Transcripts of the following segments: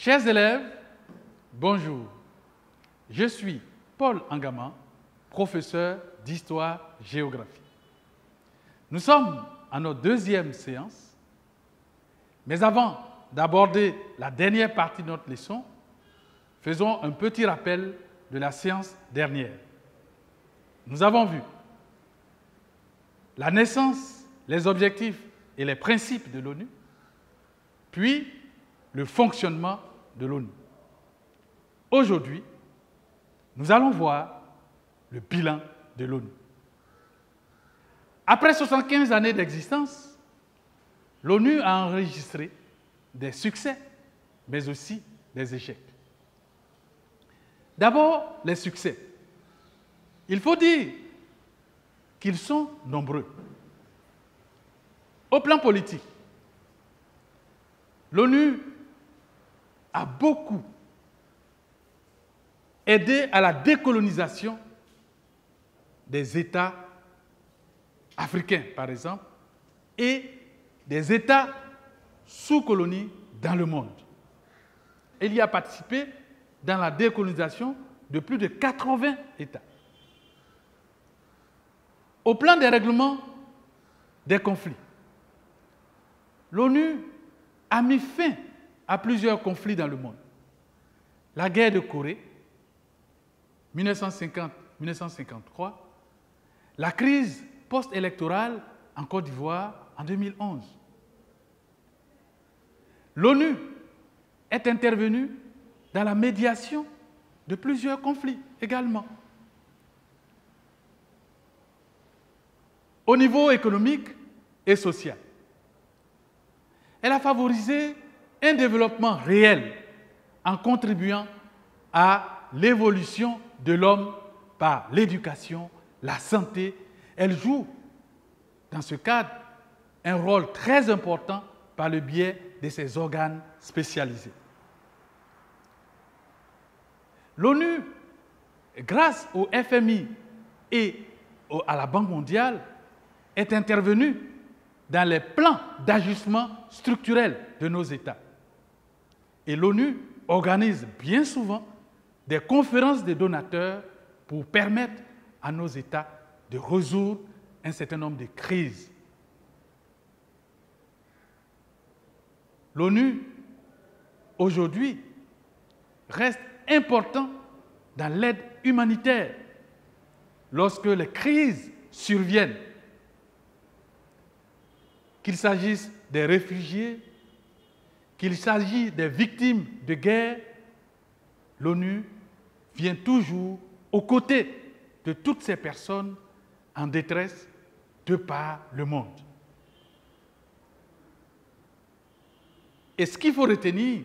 Chers élèves, bonjour. Je suis Paul Angama, professeur d'histoire-géographie. Nous sommes à notre deuxième séance, mais avant d'aborder la dernière partie de notre leçon, faisons un petit rappel de la séance dernière. Nous avons vu la naissance, les objectifs et les principes de l'ONU, puis le fonctionnement de l'ONU. Aujourd'hui, nous allons voir le bilan de l'ONU. Après 75 années d'existence, l'ONU a enregistré des succès, mais aussi des échecs. D'abord, les succès. Il faut dire qu'ils sont nombreux. Au plan politique, l'ONU a beaucoup aidé à la décolonisation des États africains, par exemple, et des États sous colonie dans le monde. Il y a participé dans la décolonisation de plus de 80 États. Au plan des règlements des conflits, l'ONU a mis fin à plusieurs conflits dans le monde. La guerre de Corée, 1950-1953, la crise post-électorale en Côte d'Ivoire en 2011. L'ONU est intervenue dans la médiation de plusieurs conflits également. Au niveau économique et social, elle a favorisé un développement réel en contribuant à l'évolution de l'homme par l'éducation, la santé. Elle joue, dans ce cadre, un rôle très important par le biais de ses organes spécialisés. L'ONU, grâce au FMI et à la Banque mondiale, est intervenue dans les plans d'ajustement structurel de nos États. Et l'ONU organise bien souvent des conférences de donateurs pour permettre à nos États de résoudre un certain nombre de crises. L'ONU, aujourd'hui, reste important dans l'aide humanitaire lorsque les crises surviennent, qu'il s'agisse des réfugiés, qu'il s'agisse des victimes de guerre, l'ONU vient toujours aux côtés de toutes ces personnes en détresse de par le monde. Et ce qu'il faut retenir,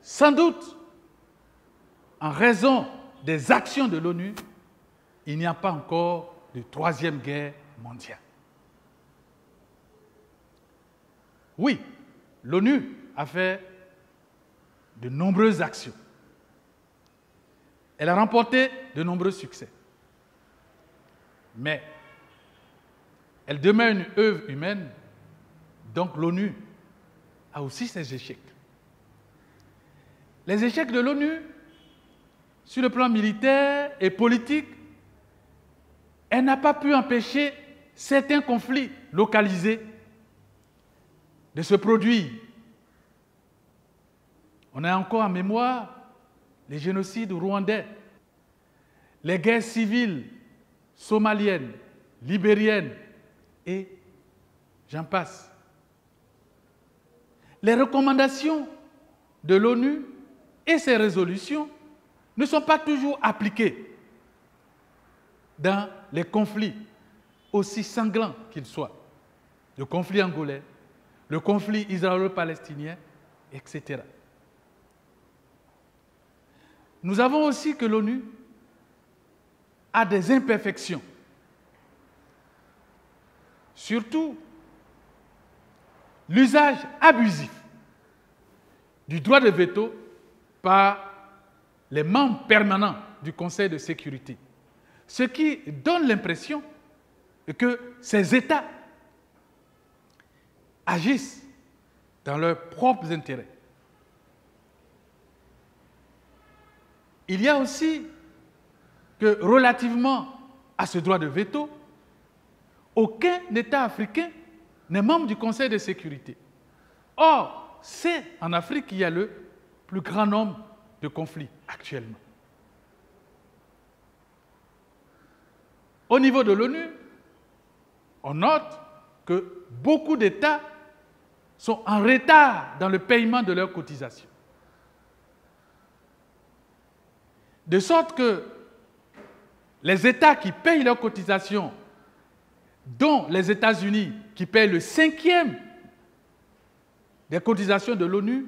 sans doute, en raison des actions de l'ONU, il n'y a pas encore de troisième guerre mondiale. Oui, l'ONU a fait de nombreuses actions. Elle a remporté de nombreux succès. Mais elle demeure une œuvre humaine, donc l'ONU a aussi ses échecs. Les échecs de l'ONU, sur le plan militaire et politique, elle n'a pas pu empêcher certains conflits localisés de se produire. On a encore en mémoire les génocides rwandais, les guerres civiles somaliennes, libériennes et j'en passe. Les recommandations de l'ONU et ses résolutions ne sont pas toujours appliquées dans les conflits, aussi sanglants qu'ils soient. Le conflit angolais, le conflit israélo-palestinien, etc. Nous avons aussi que l'ONU a des imperfections. Surtout, l'usage abusif du droit de veto par les membres permanents du Conseil de sécurité. Ce qui donne l'impression que ces États agissent dans leurs propres intérêts. Il y a aussi que relativement à ce droit de veto, aucun État africain n'est membre du Conseil de sécurité. Or, c'est en Afrique qu'il y a le plus grand nombre de conflits actuellement. Au niveau de l'ONU, on note que beaucoup d'États sont en retard dans le paiement de leurs cotisations. De sorte que les États qui payent leurs cotisations, dont les États-Unis qui payent le 5e des cotisations de l'ONU,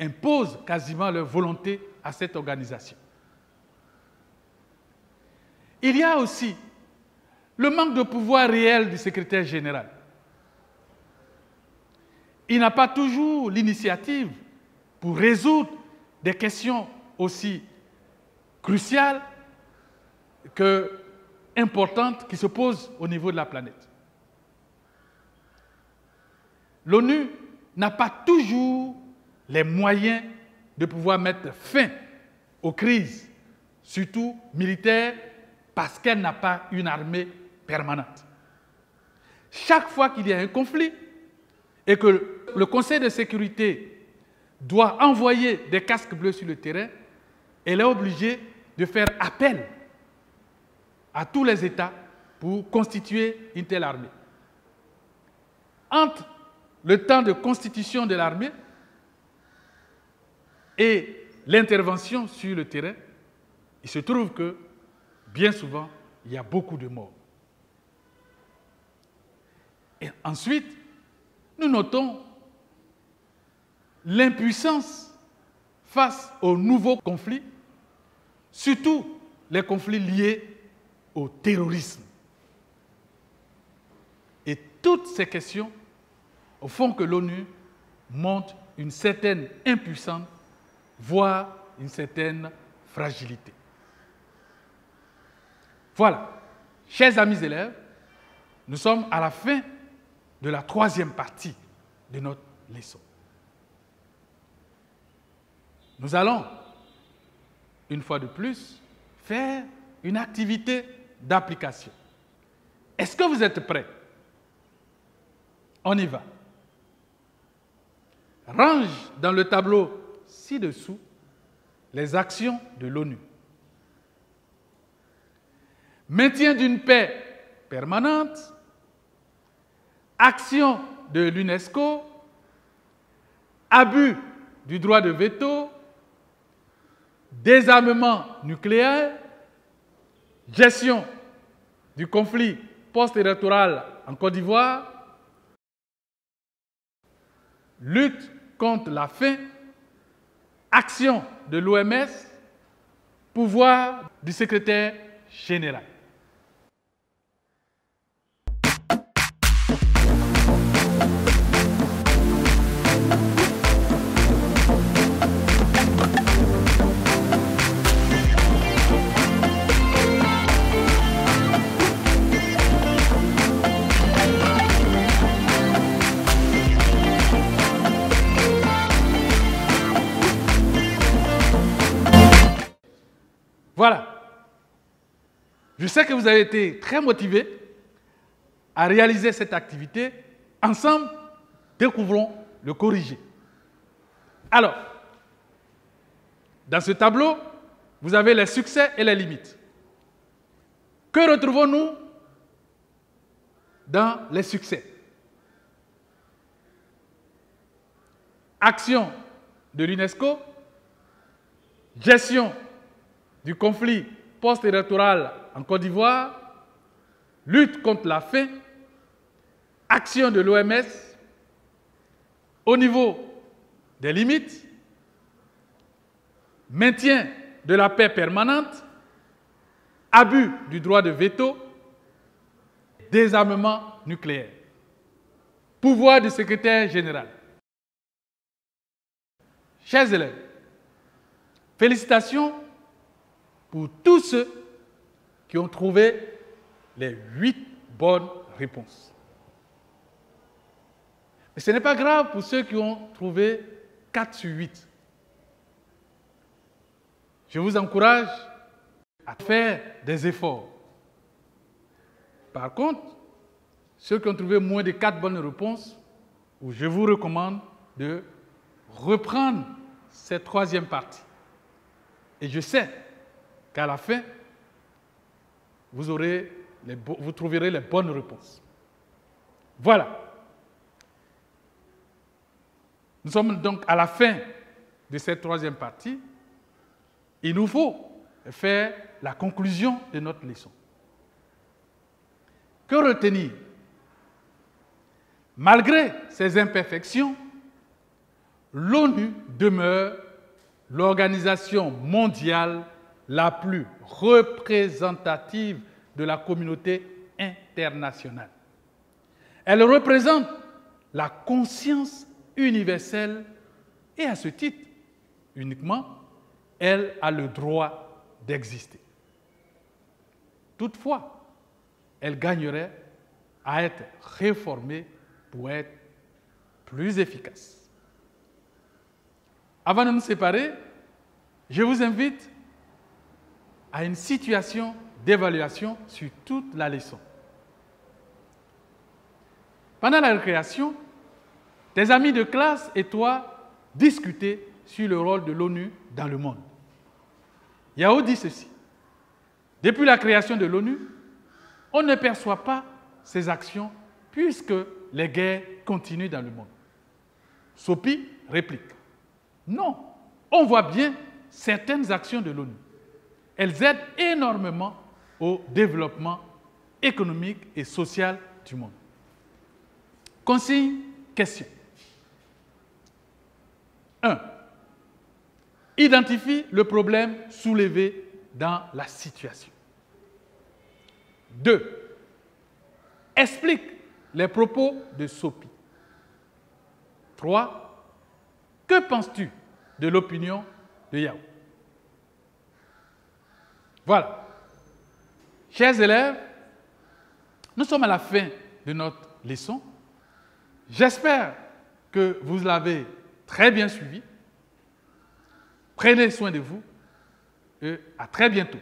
imposent quasiment leur volonté à cette organisation. Il y a aussi le manque de pouvoir réel du secrétaire général. Il n'a pas toujours l'initiative pour résoudre des questions aussi cruciales que importantes qui se posent au niveau de la planète. L'ONU n'a pas toujours les moyens de pouvoir mettre fin aux crises, surtout militaires, parce qu'elle n'a pas une armée permanente. Chaque fois qu'il y a un conflit et que le Conseil de sécurité doit envoyer des casques bleus sur le terrain, elle est obligée de faire appel à tous les États pour constituer une telle armée. Entre le temps de constitution de l'armée et l'intervention sur le terrain, il se trouve que, bien souvent, il y a beaucoup de morts. Et ensuite, nous notons l'impuissance face aux nouveaux conflits, surtout les conflits liés au terrorisme. Et toutes ces questions font que l'ONU montre une certaine impuissance, voire une certaine fragilité. Voilà, chers amis élèves, nous sommes à la fin de la 3e partie de notre leçon. Nous allons, une fois de plus, faire une activité d'application. Est-ce que vous êtes prêts? On y va. Range dans le tableau ci-dessous les actions de l'ONU. Maintien d'une paix permanente, action de l'UNESCO, abus du droit de veto, désarmement nucléaire, gestion du conflit post-électoral en Côte d'Ivoire, lutte contre la faim, action de l'OMS, pouvoir du secrétaire général. Voilà. Je sais que vous avez été très motivés à réaliser cette activité. Ensemble, découvrons le corrigé. Alors, dans ce tableau, vous avez les succès et les limites. Que retrouvons-nous dans les succès? Action de l'UNESCO, gestion du conflit post-électoral en Côte d'Ivoire, lutte contre la faim, action de l'OMS, au niveau des limites, maintien de la paix permanente, abus du droit de veto, désarmement nucléaire, pouvoir du secrétaire général. Chers élèves, félicitations pour tous ceux qui ont trouvé les 8 bonnes réponses. Et ce n'est pas grave pour ceux qui ont trouvé 4 sur 8. Je vous encourage à faire des efforts. Par contre, ceux qui ont trouvé moins de 4 bonnes réponses, je vous recommande de reprendre cette troisième partie. Et je sais qu'à la fin, vous trouverez les bonnes réponses. Voilà. Nous sommes donc à la fin de cette troisième partie. Il nous faut faire la conclusion de notre leçon. Que retenir? Malgré ses imperfections, l'ONU demeure l'organisation mondiale la plus représentative de la communauté internationale. Elle représente la conscience universelle et à ce titre, uniquement, elle a le droit d'exister. Toutefois, elle gagnerait à être réformée pour être plus efficace. Avant de nous séparer, je vous invite à une situation d'évaluation sur toute la leçon. Pendant la récréation, tes amis de classe et toi discutez sur le rôle de l'ONU dans le monde. Yao dit ceci: depuis la création de l'ONU, on ne perçoit pas ses actions puisque les guerres continuent dans le monde. Sopi réplique: non, on voit bien certaines actions de l'ONU. Elles aident énormément au développement économique et social du monde. Consigne, question. 1. Identifie le problème soulevé dans la situation. 2. Explique les propos de Sopi. 3. Que penses-tu de l'opinion de Yao? Voilà. Chers élèves, nous sommes à la fin de notre leçon. J'espère que vous l'avez très bien suivi. Prenez soin de vous et à très bientôt.